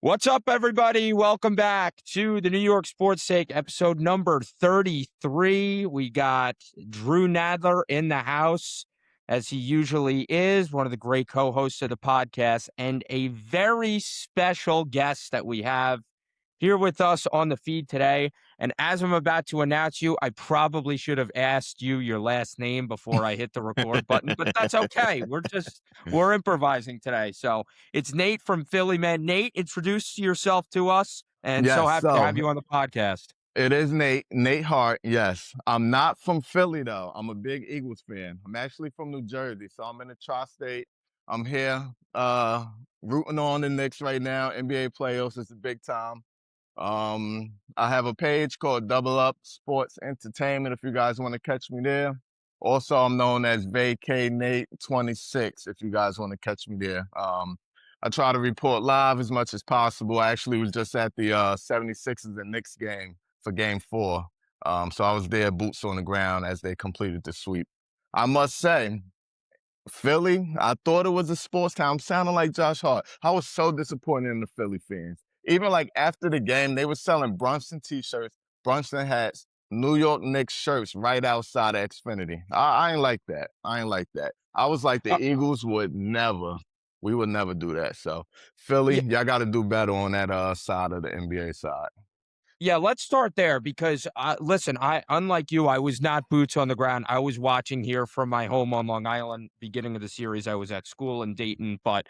What's up, everybody? Welcome back to the New York Sports Take, episode number 33. We got Drew Nadler in the house, as he usually is, one of the great co-hosts of the podcast, and a very special guest that we have here with us on the feed today. And as I'm about to announce you, I probably should have asked you your last name before I hit the record button, but that's okay. We're improvising today. So it's Nate from Philly, man. Nate, introduce yourself to us, and so Yes, happy to have so you on the podcast. it is Nate Hart. Yes, I'm not from Philly though. I'm a big Eagles fan. I'm actually from New Jersey, so I'm in the tri-state. I'm here rooting on the Knicks right now. NBA playoffs is a big time. I have a page called Double Up Sports Entertainment if you guys want to catch me there. Also, I'm known as Vacay Nate 26 if you guys want to catch me there. I try to report live as much as possible. I actually was just at the 76ers and Knicks game for game 4. So I was there, boots on the ground as they completed the sweep. I must say, Philly, I thought it was a sports town. I'm sounding like Josh Hart. I was so disappointed in the Philly fans. Even like after the game, they were selling Brunson t-shirts, Brunson hats, New York Knicks shirts right outside of Xfinity. I ain't like that. I ain't like that. I was like, the Uh, Eagles we would never do that. So Philly, yeah, y'all got to do better on that side of the NBA side. yeah. Let's start there because, listen, unlike you, I was not boots on the ground. I was watching here from my home on Long Island. Beginning of the series, I was at school in Dayton, but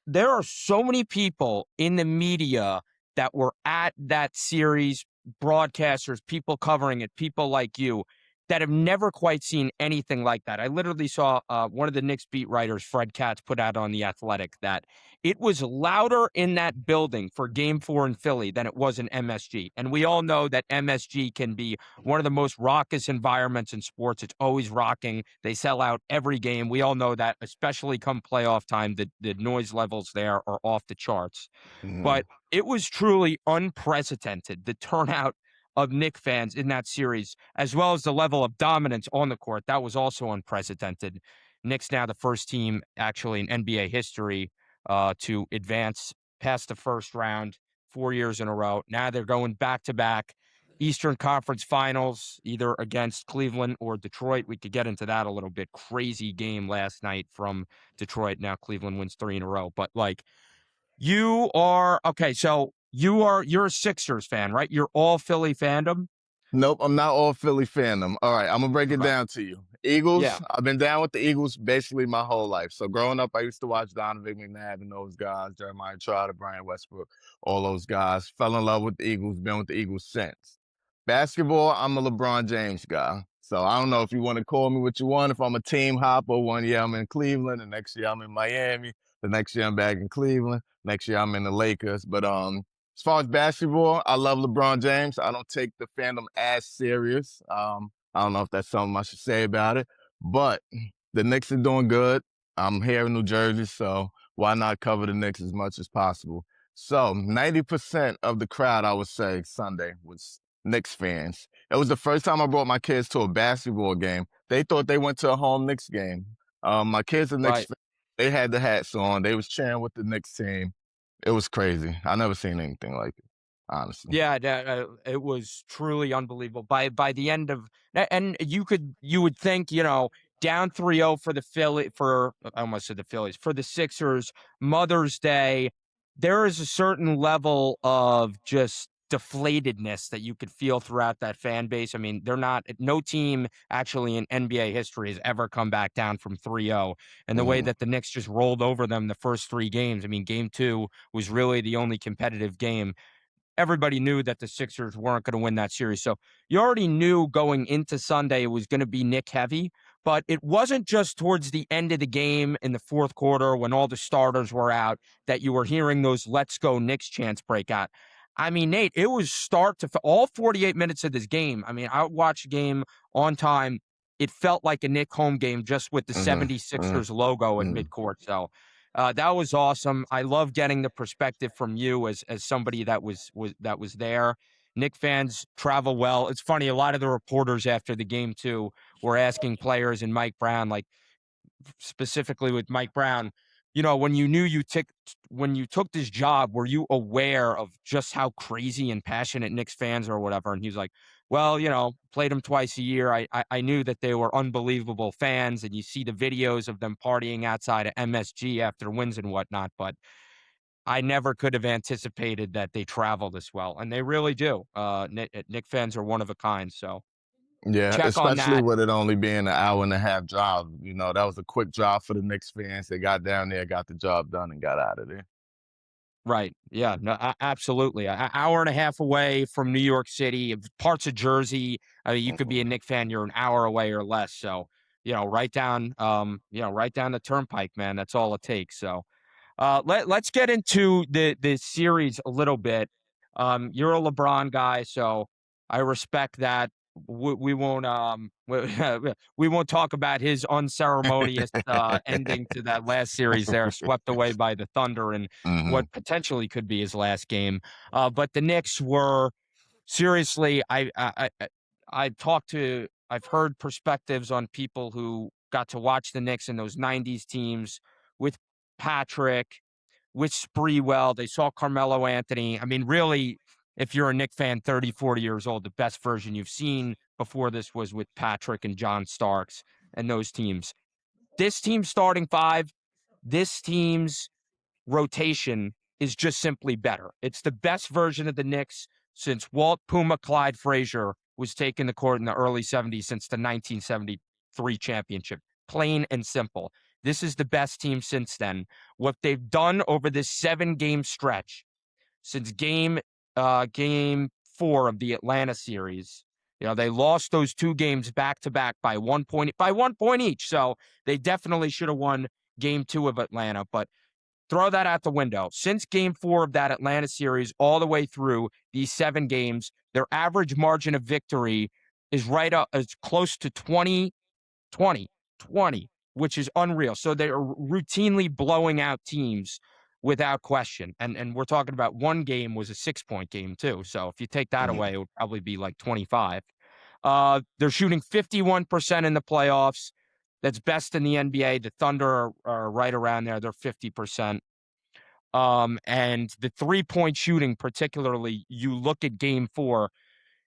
there are so many people in the media that were at that series, broadcasters, people covering it, people like you that have never quite seen anything like that. I literally saw one of the Knicks beat writers, Fred Katz, put out on The Athletic that it was louder in that building for Game 4 in Philly than it was in MSG. And we all know that MSG can be one of the most raucous environments in sports. It's always rocking. They sell out every game. We all know that, especially come playoff time, the noise levels there are off the charts. Mhm. But it was truly unprecedented, the turnout of Knicks fans in that series, as well as the level of dominance on the court. That was also unprecedented. Knicks now the first team actually in NBA history to advance past the first round 4 years in a row. Now they're going back to back Eastern Conference Finals, either against Cleveland or Detroit. We could get into that a little bit. Crazy game last night from Detroit. Now Cleveland wins 3 in a row. But like you are okay, so you're a Sixers fan, right? You're all Philly fandom. Nope, I'm not all Philly fandom. All right, I'm gonna break it Okay. down to you. Yeah. Eagles, I've been down with the Eagles basically my whole life. So growing up, I used to watch Donovan McNabb and those guys, Jeremiah Trotter, Brian Westbrook, all those guys. Fell in love with the Eagles, been with the Eagles since. Basketball, I'm a LeBron James guy. So I don't know if you want to call me what you want. If I'm a team hopper, one year I'm in Cleveland, the next year I'm in Miami, the next year I'm back in Cleveland, next year I'm in the Lakers. But as far as basketball, I love LeBron James. I don't take the fandom as serious. I don't know if that's something I should say about it, but the Knicks are doing good. I'm here in New Jersey, so why not cover the Knicks as much as possible? So 90% of the crowd, I would say, Sunday was Knicks fans. It was the first time I brought my kids to a basketball game. They thought they went to a home Knicks game. My kids are Knicks Right. fans. They had the hats on. They was cheering with the Knicks team. It was crazy. I never seen anything like it, honestly. Yeah, it was truly unbelievable. By the end of and you would think, down 3-0 for the Philly for I almost said the Phillies, for the Sixers, Mother's Day, there is a certain level of just deflatedness that you could feel throughout that fan base. I mean, no team actually in NBA history has ever come back down from 3-0. And the way Mhm. that the Knicks just rolled over them the first 3 games, I mean, game 2 was really the only competitive game. Everybody knew that the Sixers weren't going to win that series. So you already knew going into Sunday it was going to be Nick heavy, but it wasn't just towards the end of the game in the fourth quarter when all the starters were out that you were hearing those "Let's go Knicks" chants break out. I mean, Nate, it was start to all 48 minutes of this game. I mean, I watched the game on time. It felt like a Nick home game just with the Mhm. Mhm. 76ers logo at Mhm. midcourt. So that was awesome. I love getting the perspective from you as somebody that was there. Knick fans travel well. It's funny. A lot of the reporters after the game too were asking players and Mike Brown, like specifically with Mike Brown, when when you took this job, were you aware of just how crazy and passionate Knicks fans are or whatever? And he's like, well, played them twice a year. I knew that they were unbelievable fans, and you see the videos of them partying outside of MSG after wins and whatnot, but I never could have anticipated that they travel this well, and they really do. Knick fans are one of a kind, so Yeah, check on especially that. with it only being an hour and a half drive. That was a quick drive for the Knicks fans. They got down there, got the job done, and got out of there. Right. Yeah. No, absolutely. An hour and a half away from New York City, parts of Jersey. I mean, you could be a Mm-mm. Knick fan, you're an hour away or less. So, right down the turnpike, man. That's all it takes. So, let's get into the series a little bit. You're a LeBron guy, so I respect that. We won't we won't talk about his unceremonious ending to that last series there, swept away by the Thunder and Hmm. what potentially could be his last game. But the Knicks were seriously. I've heard perspectives on people who got to watch the Knicks in those '90s teams with Patrick, with Spreewell. They saw Carmelo Anthony. I mean, really, if you're a Knick fan, 30, 40 years old, the best version you've seen before this was with Patrick and John Starks and those teams. This team's starting five, this team's rotation is just simply better. It's the best version of the Knicks since Walt Puma Clyde Frazier was taking the court in the early '70s since the 1973 championship. Plain and simple. This is the best team since then. What they've done over this 7-game stretch since game 4 of the Atlanta series. They lost those 2 games back to back by 1 point each. So they definitely should have won game 2 of Atlanta, but throw that out the window. Since game 4 of that Atlanta series, all the way through these 7 games, their average margin of victory is right up as close to 20, 20, 20, which is unreal. So they're routinely blowing out teams without question. And we're talking about one game was a 6-point game, too. So if you take that Hmm. away, it would probably be like 25. They're shooting 51% in the playoffs. That's best in the NBA. The Thunder are right around there. They're 50%. And the 3-point shooting, particularly, you look at game 4,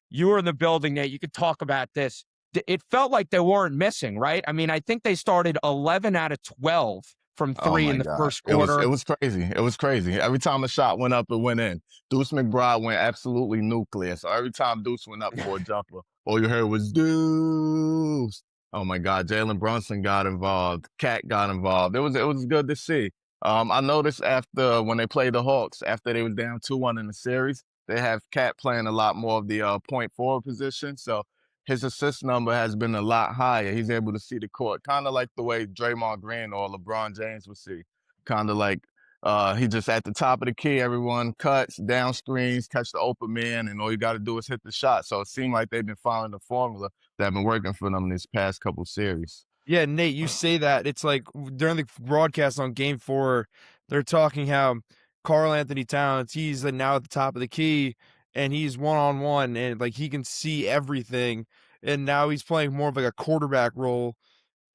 you were in the building, Nate. You could talk about this. It felt like they weren't missing, right? I mean, I think they started 11 out of 12 from Oh three my in the God. first It quarter. was crazy. It was crazy. Every time a shot went up, it went in. Deuce McBride went absolutely nuclear. So every time Deuce went up for a jumper, all you heard was Deuce. Oh my God. Jalen Brunson got involved. Cat got involved. It was good to see. I noticed after when they played the Hawks, after they was down 2-1 in the series, they have Cat playing a lot more of the point forward position. So his assist number has been a lot higher. He's able to see the court, kind of like the way Draymond Green or LeBron James would see. Kind of like he just at the top of the key, everyone cuts, down screens, catch the open man, and all you got to do is hit the shot. So it seemed like they've been following the formula that been working for them this past couple series. Yeah, Nate, you say that. It's like during the broadcast on game 4, they're talking how Carl Anthony Towns, he's now at the top of the key and he's one-on-one and like he can see everything. And now he's playing more of like a quarterback role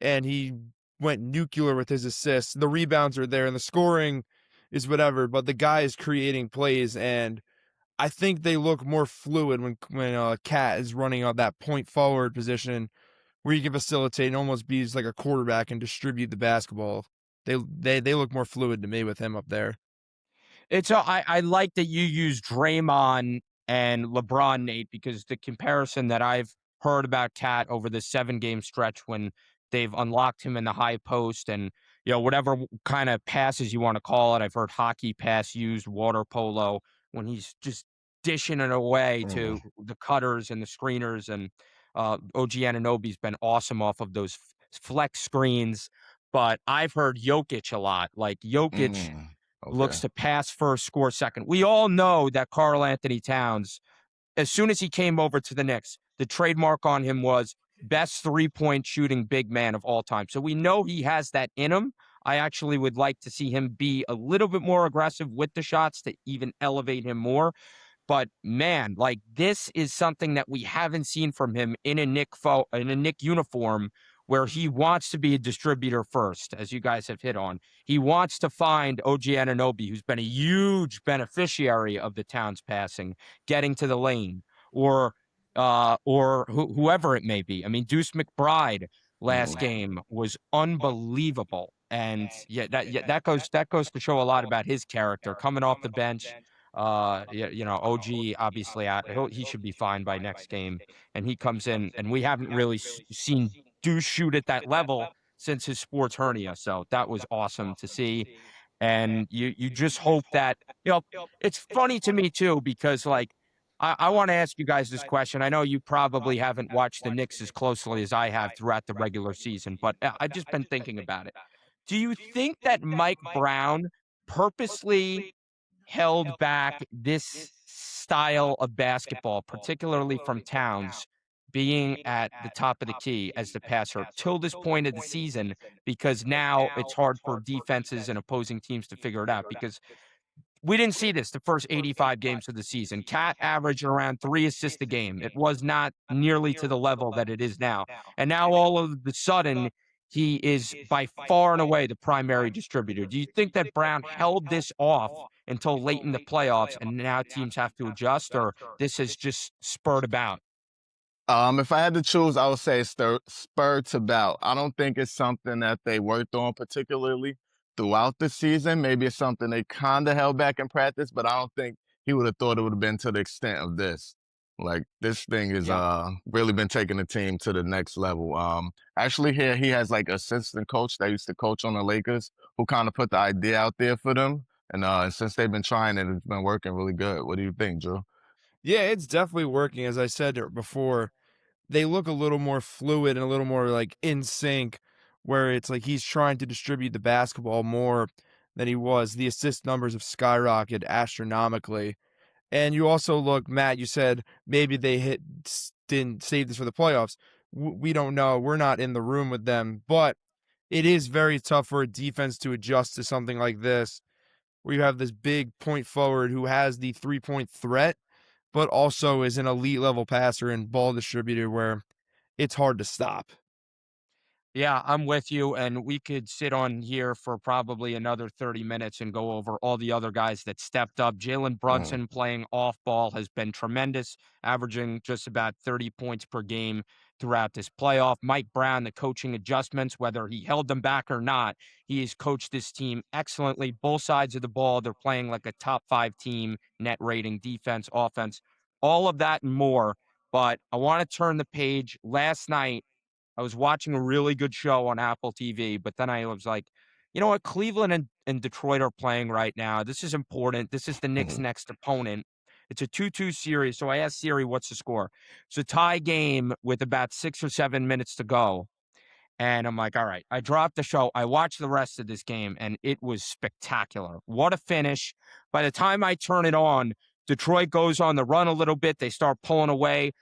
and he went nuclear with his assists. The rebounds are there and the scoring is whatever, but the guy is creating plays and I think they look more fluid when Cat is running on that point forward position where you can facilitate and almost be like a quarterback and distribute the basketball. They look more fluid to me with him up there. I like that you use Draymond and LeBron, Nate, because the comparison that I've heard about Cat over the 7-game stretch when they've unlocked him in the high post and whatever kind of passes you want to call it. I've heard hockey pass used, water polo, when he's just dishing it away to Mm. the cutters and the screeners. And OG Anunoby's been awesome off of those flex screens. But I've heard Jokic a lot. Like Jokic Mm. looks Okay. to pass first, score second. We all know that Carl Anthony Towns, as soon as he came over to the Knicks, the trademark on him was best 3-point shooting big man of all time. So we know he has that in him. I actually would like to see him be a little bit more aggressive with the shots to even elevate him more. But man, this is something that we haven't seen from him in a Knick uniform where he wants to be a distributor first, as you guys have hit on. He wants to find OG Anunoby, who's been a huge beneficiary of the Towns passing, getting to the lane, or whoever it may be. I mean, Deuce McBride last Mhm. game was unbelievable. And that goes to show a lot about his character coming off the bench. OG obviously he should be fine by next game, and he comes in, and we haven't really seen Deuce shoot at that level since his sports hernia. So that was awesome to see. And you just hope that, it's funny to me too, because like I want to ask you guys this question. I know you probably haven't watched the Knicks as closely as I have throughout the regular season, but I've just been thinking about it. Do you think that Mike Brown purposely held back this style of basketball, particularly from Towns, being at the top of the key as the passer till this point of the season, because now it's hard for defenses and opposing teams to figure it out? Because we didn't see this the first 85 games of the season. Cat averaged around 3 assists a game. It was not nearly to the level that it is now. And now all of a sudden, he is by far and away the primary distributor. Do you think that Brown held this off until late in the playoffs and now teams have to adjust, or this has just spurred about? If I had to choose, I would say spur to bout. I don't think it's something that they worked on particularly throughout the season. Maybe it's something they kind of held back in practice, but I don't think he would have thought it would have been to the extent of this. Like this thing has Yeah. really been taking the team to the next level. Actually, here he has like assistant coach that used to coach on the Lakers, who kind of put the idea out there for them, and since they've been trying it, it's been working really good. What do you think, Drew? Yeah, it's definitely working. As I said before, they look a little more fluid and a little more like in sync, where it's like he's trying to distribute the basketball more than he was. The assist numbers have skyrocketed astronomically. And you also look, Matt, you said maybe they didn't save this for the playoffs. We don't know. We're not in the room with them, but it is very tough for a defense to adjust to something like this, where you have this big point forward who has the 3-point threat, but also is an elite level passer and ball distributor where it's hard to stop. Yeah, I'm with you. And we could sit on here for probably another 30 minutes and go over all the other guys that stepped up. Jalen Mhm. Brunson playing off ball has been tremendous, averaging just about 30 points per game throughout this playoff. Mike Brown, the coaching adjustments, whether he held them back or not, he has coached this team excellently. Both sides of the ball, they're playing like a top five team, net rating, defense, offense, all of that and more. But I want to turn the page. Last night, I was watching a really good show on Apple TV, but then I was like, you know what? Cleveland and Detroit are playing right now. This is important. This is the Knicks' Mhm. next opponent. It's a 2-2 series. So I asked Siri, what's the score? It's a tie game with about 6 or 7 minutes to go. And I'm like, all right, I dropped the show. I watched the rest of this game, and it was spectacular. What a finish. By the time I turn it on, Detroit goes on the run a little bit. They start pulling away.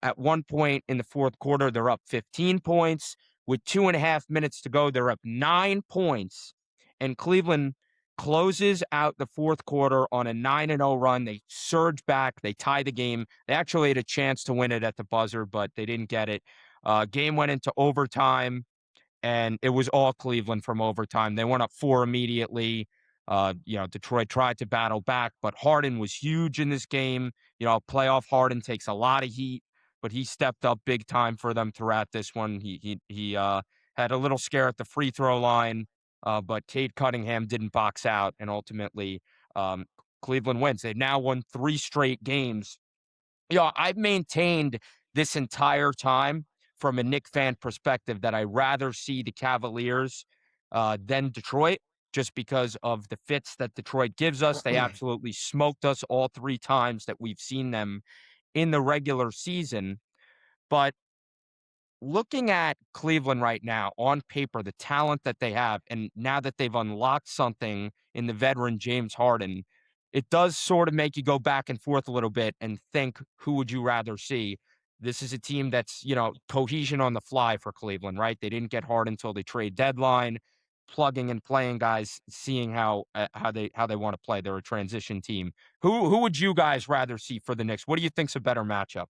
At one point in the fourth quarter, they're up 15 points. With 2.5 minutes to go, they're up 9 points. And Cleveland closes out the fourth quarter on a 9-0 run. They surge back. They tie the game. They actually had a chance to win it at the buzzer, but they didn't get it. Game went into overtime, and it was all Cleveland from overtime. They went up four immediately. Detroit tried to battle back, but Harden was huge in this game. Playoff Harden takes a lot of heat, but he stepped up big time for them throughout this one. He had a little scare at the free throw line, but Cade Cunningham didn't box out, and ultimately um, Cleveland wins. They've now won 3 straight games. I've maintained this entire time from a Knick fan perspective that I rather see the Cavaliers than Detroit, just because of the fits that Detroit gives us. They absolutely smoked us all 3 times that we've seen them in the regular season. But looking at Cleveland right now on paper, the talent that they have, and now that they've unlocked something in the veteran James Harden, it does sort of make you go back and forth a little bit and think, who would you rather see? This is a team that's, cohesion on the fly for Cleveland, right? They didn't get hard until the trade deadline, plugging and playing guys, seeing how they want to play. They're a transition team. Who would you guys rather see for the Knicks? What do you think's a better matchup?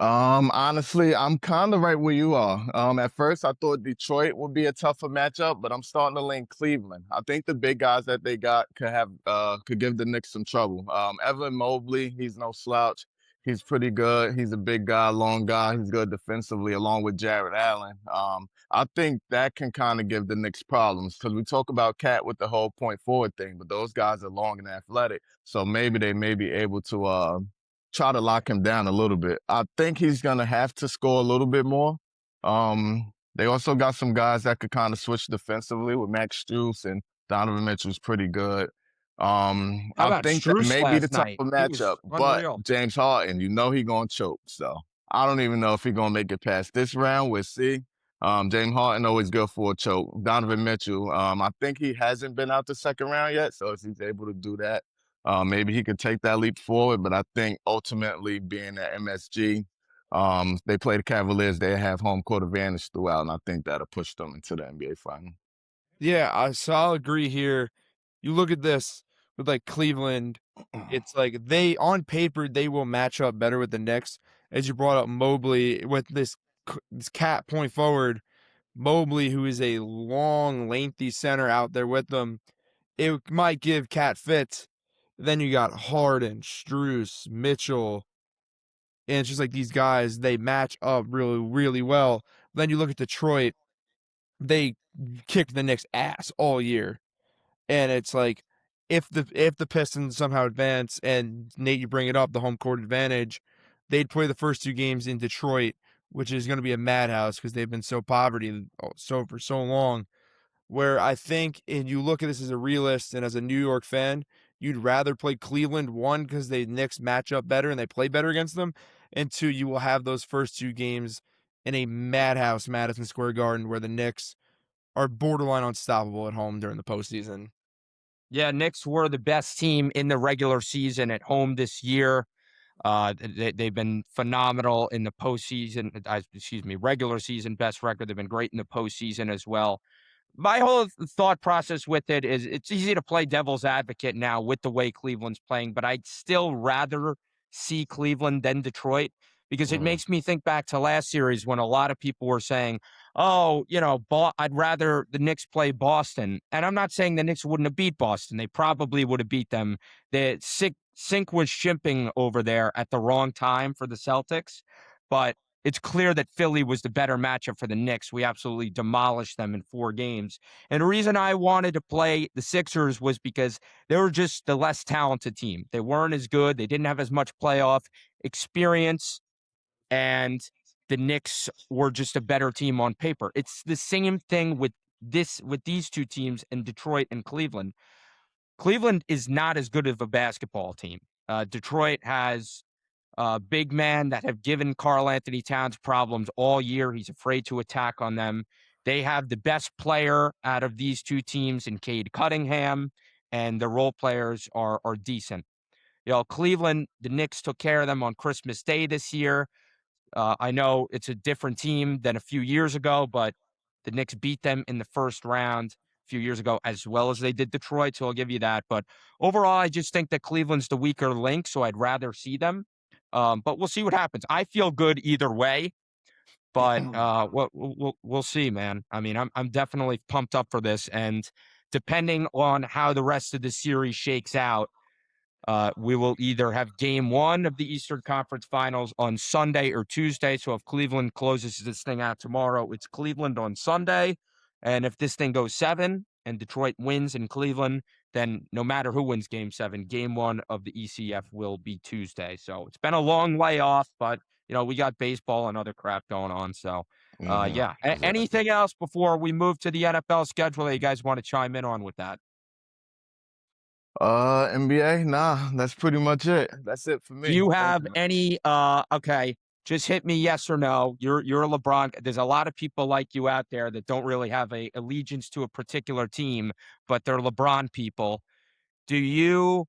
Honestly, I'm kind of right where you are. At first I thought Detroit would be a tougher matchup, but I'm starting to lean Cleveland. I think the big guys that they got could give the Knicks some trouble. Evan Mobley, he's no slouch. He's pretty good. He's a big guy, long guy. He's good defensively, along with Jared Allen. I think that can kind of give the Knicks problems because we talk about Cat with the whole point forward thing, but those guys are long and athletic, so maybe they may be able to try to lock him down a little bit. I think he's gonna have to score a little bit more. They also got some guys that could kind of switch defensively with Max Strus and Donovan Mitchell's pretty good. How I about think that Strus may be the last tougher night? He matchup, was but unreal. James Harden, he gonna choke. So I don't even know if he gonna make it past this round. We'll see. James Harden always good for a choke. Donovan Mitchell, I think he hasn't been out the second round yet, so if he's able to do that, maybe he could take that leap forward, but I think ultimately being at MSG, they play the Cavaliers, they have home court advantage throughout, and I think that'll push them into the NBA final. Yeah, so I'll agree here. You look at this with like Cleveland, it's like on paper they will match up better with the Knicks. As you brought up Mobley with this cat point forward, Mobley, who is a long, lengthy center out there with them, it might give Cat fits. Then you got Harden, Strus, Mitchell, and it's just like these guys, they match up really, really well. Then you look at Detroit, they kicked the Knicks' ass all year. And it's like if the Pistons somehow advance, and Nate, you bring it up, the home court advantage, they'd play the first two games in Detroit, which is going to be a madhouse because they've been so poverty for so long. Where I think, and you look at this as a realist and as a New York fan, you'd rather play Cleveland, one, because the Knicks match up better and they play better against them, and two, you will have those first two games in a madhouse, Madison Square Garden, where the Knicks are borderline unstoppable at home during the postseason. Yeah, Knicks were the best team in the regular season at home this year. They've been phenomenal in the postseason. Excuse me, regular season best record. They've been great in the postseason as well. My whole thought process with it is it's easy to play devil's advocate now with the way Cleveland's playing, but I'd still rather see Cleveland than Detroit because it Mm, makes me think back to last series when a lot of people were saying, oh, I'd rather the Knicks play Boston. And I'm not saying the Knicks wouldn't have beat Boston. They probably would have beat them. The sink was shipping over there at the wrong time for the Celtics, but it's clear that Philly was the better matchup for the Knicks. We absolutely demolished them in 4 games. And the reason I wanted to play the Sixers was because they were just the less talented team. They weren't as good. They didn't have as much playoff experience. And the Knicks were just a better team on paper. It's the same thing with these two teams in Detroit and Cleveland. Cleveland is not as good of a basketball team. Detroit has big men that have given Karl Anthony Towns problems all year. He's afraid to attack on them. They have the best player out of these two teams in Cade Cunningham, and the role players are decent. Cleveland, the Knicks took care of them on Christmas Day this year. I know it's a different team than a few years ago, but the Knicks beat them in the first round a few years ago, as well as they did Detroit, so I'll give you that. But overall, I just think that Cleveland's the weaker link, so I'd rather see them. But we'll see what happens. I feel good either way, but we'll see, man. I mean, I'm definitely pumped up for this, and depending on how the rest of the series shakes out, we will either have game 1 of the Eastern Conference Finals on Sunday or Tuesday. So if Cleveland closes this thing out tomorrow, it's Cleveland on Sunday. And if this thing goes 7 and Detroit wins in Cleveland, then no matter who wins game 7, game 1 of the ECF will be Tuesday. So it's been a long way off, but we got baseball and other crap going on. So yeah. exactly. Anything else before we move to the NFL schedule that you guys want to chime in on with that? NBA, nah, that's pretty much it. That's it for Do me. you Thank have you, man. any okay, just hit me yes or no. You're a LeBron. There's a lot of people like you out there that don't really have a allegiance to a particular team, but they're LeBron people. Do you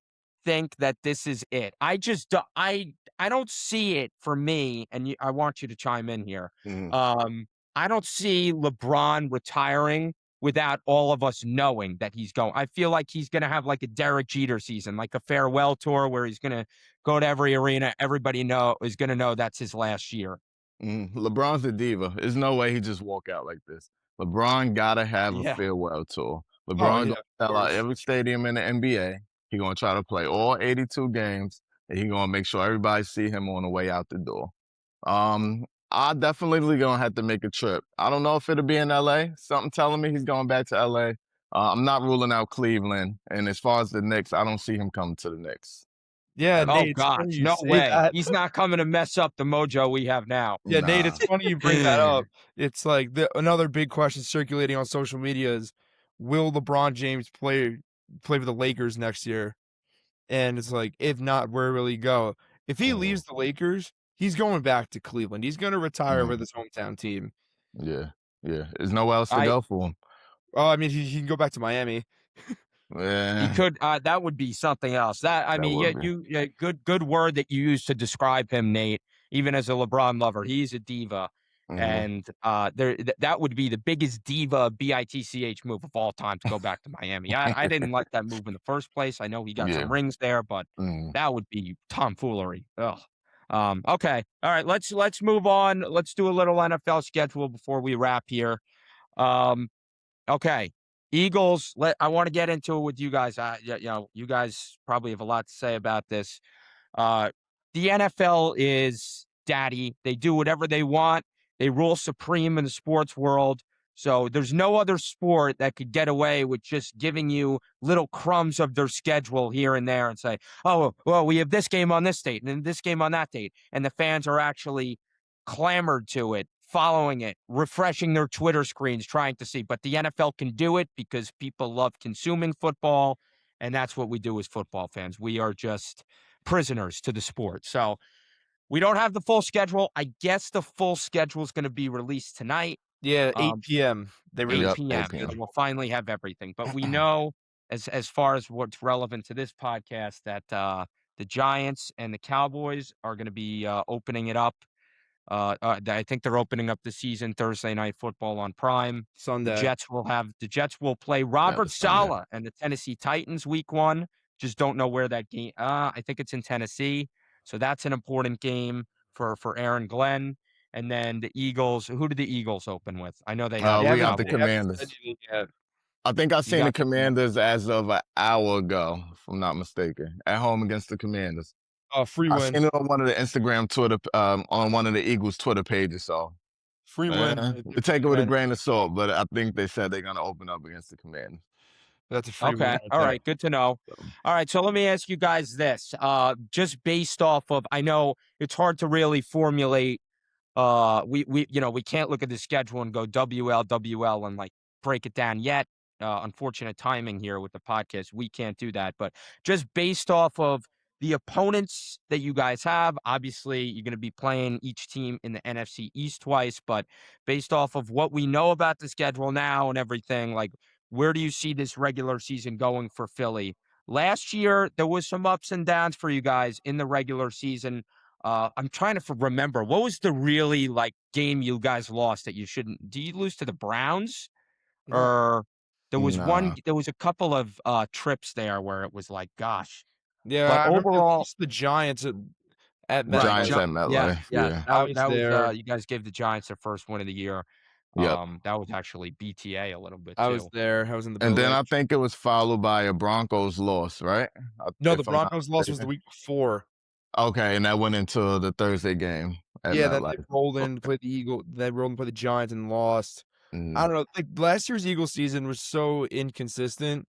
think that this is it? I don't see it for me, and I want you to chime in here. Mhm. I don't see LeBron retiring without all of us knowing that he's going. I feel like he's going to have like a Derek Jeter season, like a farewell tour where he's going to go to every arena. Everybody is going to know that's his last year. LeBron's a diva. There's no way he just walk out like this. LeBron gotta have a Yeah. farewell tour. Oh, LeBron yeah, gonna of sell out course. every stadium in the NBA. He gonna try to play all 82 games, and he gonna make sure everybody see him on the way out the door. I definitely gonna have to make a trip. I don't know if it'll be in LA. Something telling me he's going back to LA. I'm not ruling out Cleveland. And as far as the Knicks, I don't see him coming to the Knicks. Yeah, Oh Nate, it's funny gosh, you no say way. that. He's not coming to mess up the mojo we have now. Yeah, Nate, Nah. it's funny you bring that up. It's like another big question circulating on social media is, will LeBron James play for the Lakers next year? And it's like, if not, where will he go? If he leaves the Lakers, he's going back to Cleveland. He's going to retire with his hometown team. Yeah. There's nowhere else to I go for him. Oh, I mean, he can go back to Miami. He Yeah. could. That would be something else. That would be. Good word that you used to describe him, Nate. Even as a LeBron lover, he's a diva, and that would be the biggest diva bitch move of all time to go back to Miami. I didn't like that move in the first place. I know he got Yeah. some rings there, but that would be tomfoolery. Ugh. Okay. All right. Let's move on. Let's do a little NFL schedule before we wrap here. Okay. Eagles, I want to get into it with you guys. You guys probably have a lot to say about this. The NFL is daddy. They do whatever they want. They rule supreme in the sports world. So there's no other sport that could get away with just giving you little crumbs of their schedule here and there and say, oh, well, we have this game on this date and then this game on that date. And the fans are actually clamored to it, following it, refreshing their Twitter screens, trying to see. But the NFL can do it because people love consuming football. And that's what we do as football fans. We are just prisoners to the sport. So we don't have the full schedule. I guess the full schedule is going to be released tonight. Yeah, 8 p.m. They 8 released. p.m. 8 p.m. We'll finally have everything. But we know, as far as what's relevant to this podcast, that the Giants and the Cowboys are going to be opening it up. I think they're opening up the season Thursday Night Football on Prime. Sunday. The Jets will play Robert Saleh and the Tennessee Titans week 1. Just don't know where that game. I think it's in Tennessee, so that's an important game for Aaron Glenn. And then the Eagles. Who did the Eagles open with? I know they have. We got the Commanders. I think I seen the Commanders as of an hour ago, if I'm not mistaken, at home against the Commanders. Free I win. seen it on one of the Instagram Twitter, on one of the Eagles Twitter pages. So free win. We take it with a grain of salt, but I think they said they're gonna open up against the Commanders. That's a free win. Okay. All right. Good to know. All right. So let me ask you guys this. Just based off of, I know it's hard to really formulate. We can't look at the schedule and go WL and like break it down yet. Unfortunate timing here with the podcast. We can't do that. But just based off of the opponents that you guys have, obviously you're going to be playing each team in the NFC East twice. But based off of what we know about the schedule now and everything, like, where do you see this regular season going for Philly? Last year, there was some ups and downs for you guys in the regular season. I'm trying to remember, what was the really like game you guys lost that you shouldn't? Do you lose to the Browns? Or there was a couple of trips there where it was like, gosh. Yeah, but I overall, the Giants at MetLife. Giants at MetLife. Yeah. That was you guys gave the Giants their first win of the year. Yep. That was actually BTA a little bit too. I was there. I was in the And then building. I think it was followed by a Broncos loss, right? No, the Broncos loss was the week before. Okay, and that went into the Thursday game. Yeah, then they rolled in to play the Eagles. They rolled in to play the Giants and lost. I don't know. Like last year's Eagles season was so inconsistent,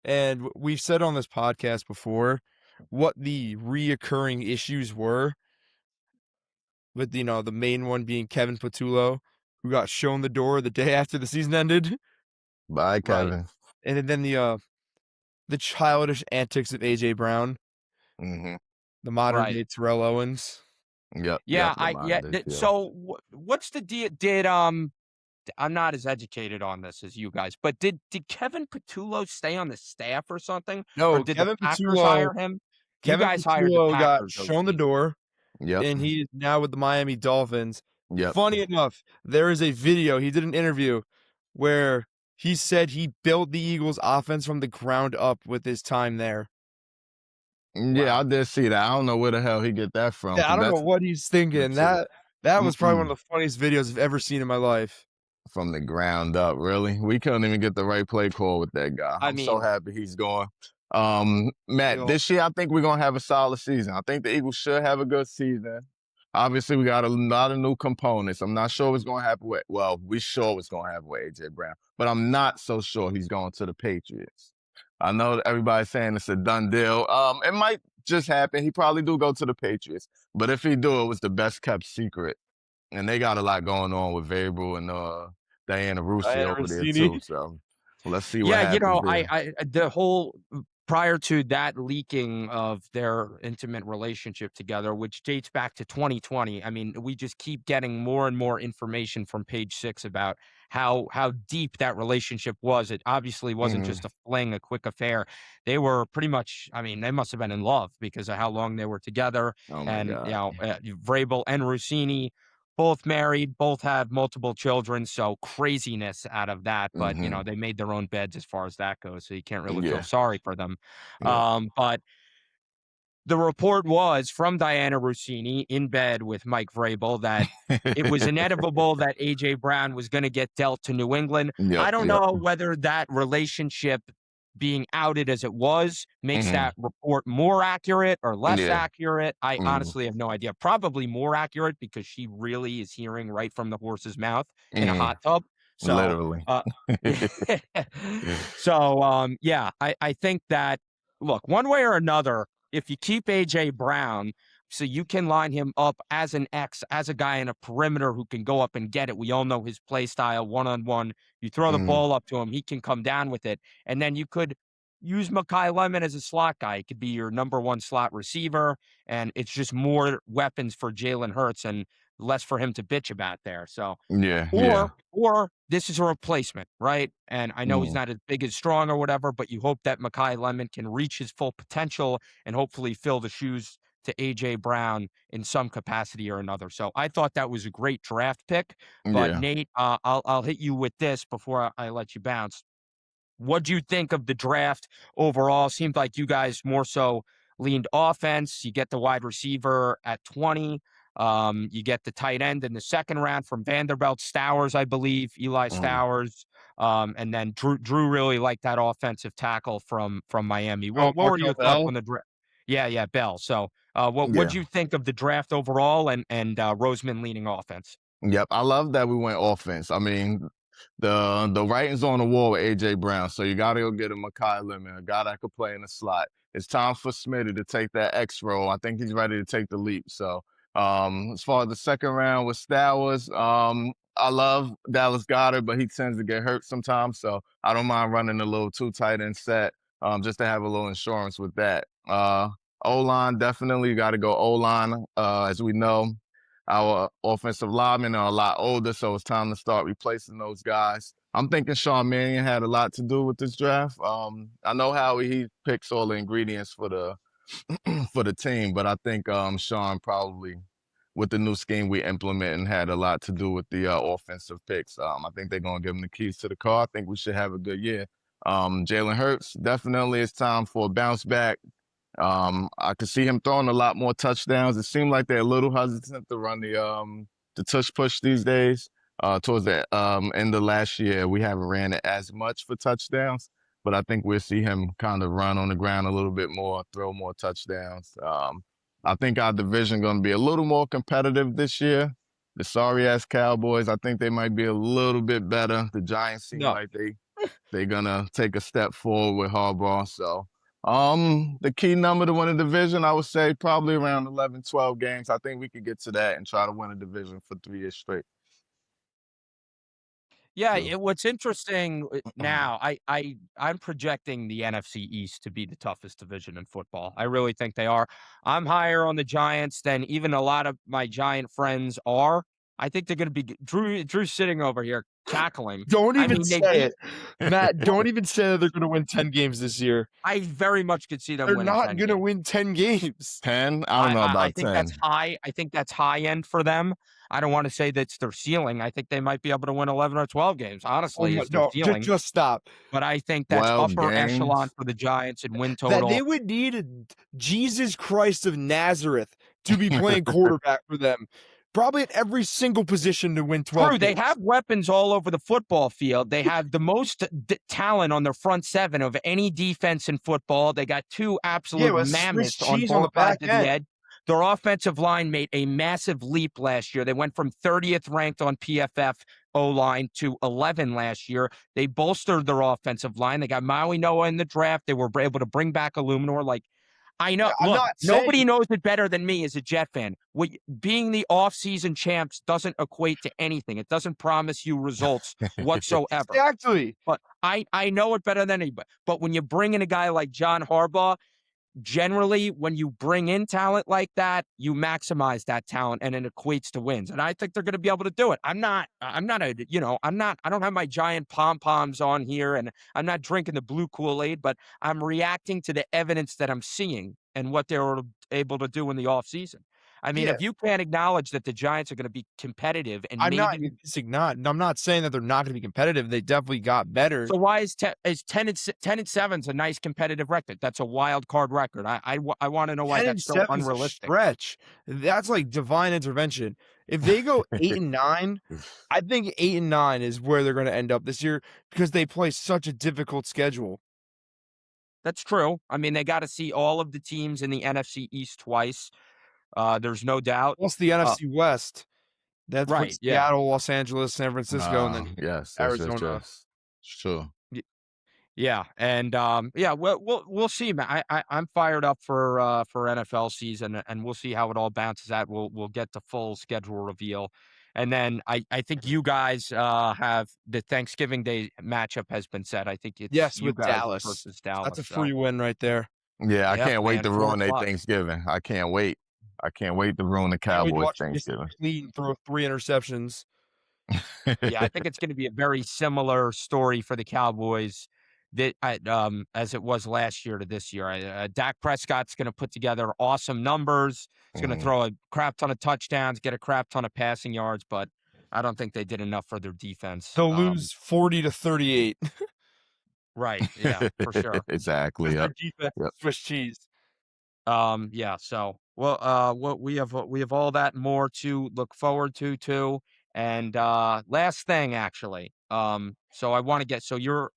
and we've said on this podcast before what the reoccurring issues were. With the main one being Kevin Patullo, who got shown the door the day after the season ended. Bye, Kevin. Right. And then the childish antics of AJ Brown. Mm-hmm. The modern day Terrell Owens. Yep. Yeah. So what's the deal? I'm not as educated on this as you guys, but did Kevin Patullo stay on the staff or something? No, or did Kevin the Packers Patullo hire him? Kevin You guys hired the Patullo got Packers. shown the door. Yep. And he is now with the Miami Dolphins. Yep. Funny enough, there is a video. He did an interview where he said he built the Eagles offense from the ground up with his time there. Yeah, I Wow. did see that. I don't know where the hell he get that from Yeah, I because don't know that's what he's thinking. legit. That was probably one Mm-mm. of the funniest videos I've ever seen in my life. From the ground up, really. We couldn't even get the right play call with that guy. I I'm so mean, happy he's gone. Matt, Yo, this year I think we're gonna have a solid season. I think the Eagles should have a good season. Obviously, we got a lot of new components. I'm not sure what's gonna happen with we sure what's gonna happen with AJ Brown, but I'm not so sure he's going to the Patriots. I know that everybody's saying it's a done deal. It might just happen. He probably do go to the Patriots, but if he do, it was the best kept secret, and they got a lot going on with Variable and Diana Rusi Diana over there Rossini. too. So let's see what yeah, happens there. the whole prior to that leaking of their intimate relationship together, which dates back to 2020. I mean, we just keep getting more and more information from Page Six about how deep that relationship was. It obviously wasn't Hmm. just a fling, a quick affair. They were pretty much, I mean, they must have been in love because of how long they were together. Oh my And God. Vrabel and Rossini both married, both have multiple children, so craziness out of that. But Hmm. they made their own beds as far as that goes, so you can't really feel Yeah. sorry for them. Yeah. But the report was from Diana Rossini in bed with Mike Vrabel that it was inevitable that AJ Brown was going to get dealt to New England. Yep. I don't Yep. know whether that relationship being outed as it was makes Hmm. that report more accurate or less Yeah. accurate. I Hmm. honestly have no idea. Probably more accurate because she really is hearing right from the horse's mouth in a Hmm. hot tub. So, Literally. yeah. So, yeah, I think that look, one way or another, if you keep AJ Brown, so you can line him up as an X, as a guy in a perimeter who can go up and get it. We all know his play style, one-on-one. You throw the Hmm. ball up to him, he can come down with it. And then you could use Vacay Lemon as a slot guy. He could be your number one slot receiver, and it's just more weapons for Jalen Hurts and less for him to bitch about there. So Yeah. Yeah. or this is a replacement, right? And I know he's Hmm. not as big as strong or whatever, but you hope that Mekhi Lemon can reach his full potential and hopefully fill the shoes to AJ Brown in some capacity or another. So I thought that was a great draft pick. But Yeah. Nate, I'll hit you with this before I let you bounce. What do you think of the draft overall? Seemed like you guys more so leaned offense. You get the wide receiver at 20. You get the tight end in the second round from Vanderbilt, Stowers, I believe, Eli Mm. Stowers. And then Drew really liked that offensive tackle from Miami. Oh, What were Markel your thoughts Bell. on the draft? Yeah, Bell. So what Yeah. do you think of the draft overall and Roseman leaning offense? Yep, I love that we went offense. I mean, the writing's on the wall with AJ Brown, so you got to go get a Mekhi Lemon, a guy that could play in the slot. It's time for Smitty to take that X role. I think he's ready to take the leap. So, as far as the second round with Stowers, I love Dallas Goddard, but he tends to get hurt sometimes. So I don't mind running a little two tight end set, just to have a little insurance with that. O line definitely got to go O line. As we know, our offensive linemen are a lot older, so it's time to start replacing those guys. I'm thinking Sean Mannion had a lot to do with this draft. I know how he picks all the ingredients for the for the team, but I think Sean probably, with the new scheme we implementing, had a lot to do with the offensive picks. I think they're gonna give him the keys to the car. I think we should have a good year. Jalen Hurts, definitely it's time for a bounce back. I could see him throwing a lot more touchdowns. It seemed like they're a little hesitant to run the tush push these days. Towards the end of last year, we haven't ran it as much for touchdowns, but I think we'll see him kind of run on the ground a little bit more, throw more touchdowns. I think our division going to be a little more competitive this year. The sorry ass Cowboys, I think they might be a little bit better. The Giants seem No. like they're gonna take a step forward with Harbaugh. So the key number to win a division, I would say probably around 11, 12 games. I think we could get to that and try to win a division for 3 years straight. Yeah, So, what's interesting now, I'm projecting the NFC East to be the toughest division in football. I really think they are. I'm higher on the Giants than even a lot of my Giant friends are. I think they're going to be Drew's sitting over here cackling. Don't I even mean, they say beat. it. Matt, don't even say that they're gonna win 10 games this year. I very much could see them They're winning not 10 gonna games. win 10 games. 10? I don't know I about think that's 10. high. I think that's high end for them. I don't want to say that's their ceiling. I think they might be able to win 11 or 12 games. Oh Honestly, my is their no, ceiling. just stop. But I think that's 12 upper echelon games? for the Giants in win That they total. would need Jesus Christ of Nazareth to be playing quarterback for them. Probably at every single position to win 12 True, they games. have weapons all over the football field. They have the most talent on their front seven of any defense in football. They got two absolute with Swiss mammoths on cheese on both the back sides of the end. edge. Their offensive line made a massive leap last year. They went from 30th ranked on PFF O-line to 11 last year. They bolstered their offensive line. They got Maui Noah in the draft. They were able to bring back Illuminor. Like, I know. Yeah, I'm Look, not nobody saying knows it better than me as a Jet fan. Being the off-season champs doesn't equate to anything. It doesn't promise you results whatsoever. exactly. But I know it better than anybody. But when you bring in a guy like John Harbaugh, generally, when you bring in talent like that, you maximize that talent and it equates to wins. And I think they're going to be able to do it. I'm not I don't have my giant pom-poms on here and I'm not drinking the blue Kool-Aid, but I'm reacting to the evidence that I'm seeing and what they were able to do in the offseason. I mean, Yeah. if you can't acknowledge that the Giants are going to be competitive and I'm maybe I'm not saying that they're not gonna be competitive. They definitely got better. so why is 10 and 7's a nice competitive record? That's a wild card record. I want to know why 10 and that's so 7's a unrealistic. stretch. That's like divine intervention. If they go 8 and 9, I think 8 and 9 is where they're gonna end up this year because they play such a difficult schedule. That's true. I mean, they got to see all of the teams in the NFC East twice. There's no doubt. Plus the NFC West. That's with Right. Yeah. Seattle, Los Angeles, San Francisco, and then Yes. Arizona. Sure. Yeah. And yeah, we'll see, man. I'm fired up for NFL season, and we'll see how it all bounces out. We'll get the full schedule reveal. And then I think you guys have the Thanksgiving Day matchup has been set. I think it's Yes, you with guys Dallas. versus That's Dallas. a So free win right there. Yeah, I yeah, can't wait man, to 4 ruin their o'clock. Thanksgiving. I can't wait. I can't wait to ruin the Can't wait to Cowboys watch Mr. Thanksgiving. Clean throw 3 interceptions. Yeah, I think it's going to be a very similar story for the Cowboys that as it was last year to this year. Dak Prescott's going to put together awesome numbers. He's going to Mhm. throw a crap ton of touchdowns, get a crap ton of passing yards, but I don't think they did enough for their defense. They'll lose 40-38. Right. Yeah, for sure. Exactly. Their Yep. defense Yep. is Swiss cheese. Yeah. So, well, what we have all that and more to look forward to too. And last thing, actually, so I want to get so you're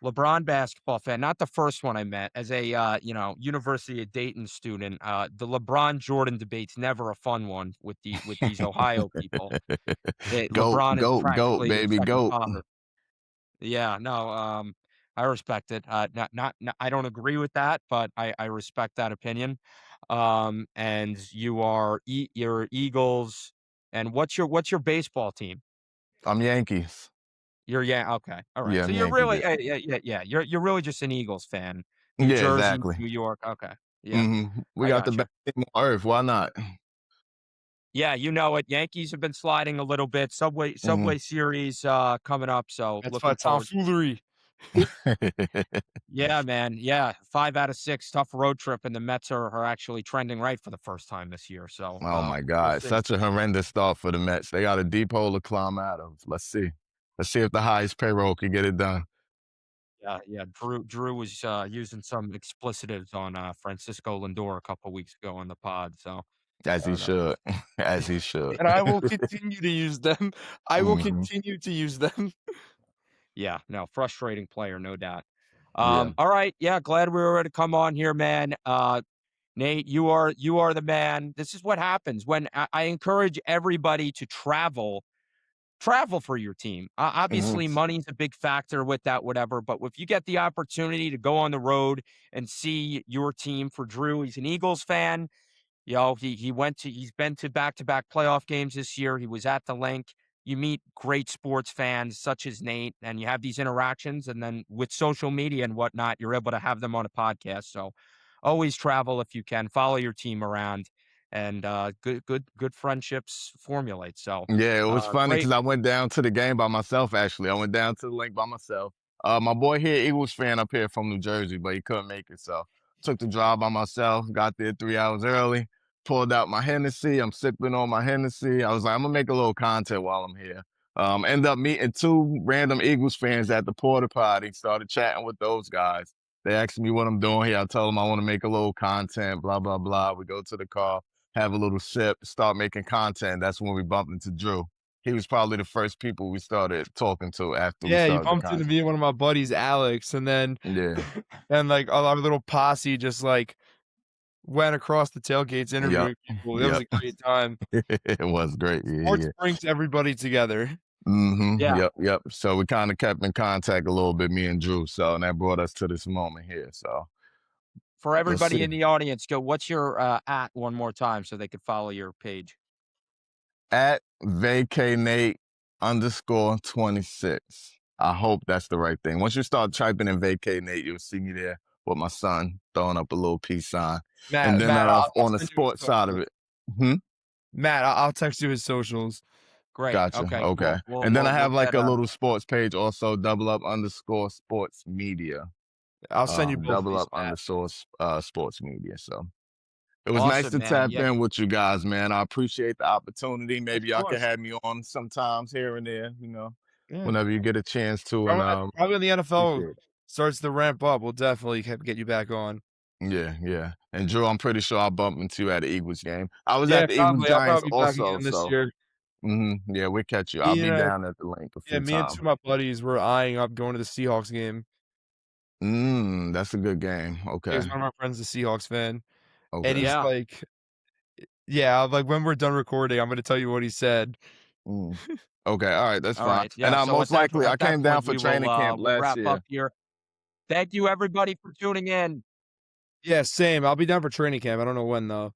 LeBron basketball fan, not the first one I met as a University of Dayton student. The LeBron Jordan debate's never a fun one with these Ohio people. Goat, LeBron is goat, practically their baby, second goat. father. Yeah, no, I respect it. Not I don't agree with that, but I respect that opinion. And you're Eagles. And what's your baseball team? I'm Yankees. Okay. All right. Yeah, So I'm you're Yankees. really Yeah. Yeah. You're really just an Eagles fan. New Yeah, Jersey, exactly. New York. Okay. Yeah, We I got the gotcha. best team on earth. Why not? Yeah, you know it. Yankees have been sliding a little bit. Subway Mhm. Subway Series coming up, so That's looking why forward. tomfoolery. Yeah, man. Yeah, 5 out of 6, tough road trip, and the Mets are actually trending right for the first time this year. So Oh my we'll God, see. such a horrendous start for the Mets. They got a deep hole to climb out of. Let's see. Let's see if the highest payroll can get it done. Yeah. Drew was using some explicitives on Francisco Lindor a couple weeks ago on the pod. So As he that should. was. As he should. And I will continue to use them. I will Mhm. continue to use them. Yeah, no, frustrating player, no doubt. Yeah. All right, yeah, glad we were able to come on here, man. Nate, you are the man. This is what happens when I encourage everybody to travel for your team. Mhm. Obviously, money's a big factor with that, whatever. But if you get the opportunity to go on the road and see your team, for Drew, he's an Eagles fan. He's been to back-to-back playoff games this year. He was at the link. You meet great sports fans such as Nate, and you have these interactions. And then with social media and whatnot, you're able to have them on a podcast. So always travel if you can. Follow your team around. and good friendships formulate. So Yeah, it was funny great. because I went down to the game by myself, actually. I went down to the link by myself. My boy here, Eagles fan up here from New Jersey, but he couldn't make it. So took the drive by myself, got there 3 hours early, pulled out my Hennessy. I'm sipping on my Hennessy. I was like, I'm gonna make a little content while I'm here. End up meeting two random Eagles fans at the porta potty, started chatting with those guys. They asked me what I'm doing here. I told them I want to make a little content, blah, blah, blah. We go to the car, have a little sip, start making content. That's when we bumped into Drew. He was probably the first people we started talking to after we Yeah, you started the bumped into content. me and one of my buddies, Alex, and then Yeah. and like our little posse just like went across the tailgates Yep. interviewing people. It was Yep. a great time. It was great. Yeah, Sports yeah. brings everybody together. Yeah. Yep, yep. So we kind of kept in contact a little bit, me and Drew. So and that brought us to this moment here. So For let's everybody see. in the audience, go. What's your at one more time so they could follow your page? At Vacay Nate _26. I hope that's the right thing. Once you start typing in Vacay Nate, you'll see me there with my son throwing up a little peace sign. And then I'll on the send you his sports side of socials. it. Hmm? Matt, I'll text you his socials. Great. Gotcha. Okay. Okay. Cool. We'll And then I we'll, we'll have like get a little sports page also, double up _sports media. I'll send you both of Double these, up Matt. sports media. So it was nice awesome, to man. tap Yeah. in with you guys, man. I appreciate the opportunity. Of Maybe y'all could course. have me on sometimes here and there, Yeah. whenever you get a chance to. And Probably when the NFL appreciate it. starts to ramp up, we'll definitely get you back on. Yeah, yeah. And Drew, I'm pretty sure I'll bump into you at the Eagles game. I was Yeah, at the Eagles probably. I'll Giants probably be back also, again this so year. yeah, we'll catch you. I'll Me be and down at the link a few me and times. two of my buddies were eyeing up going to the Seahawks game. That's a good game. Okay. Because one of my friends is a Seahawks fan, and Okay. he's Yeah. like, "Yeah, like when we're done recording, I'm gonna tell you what he said." Mm. Okay, all right, that's All fine. right. And Yeah. I So most likely I at that came down point, for training camp we'll last wrap year. up here. Thank you everybody for tuning in. Yeah, same. I'll be down for training camp. I don't know when though.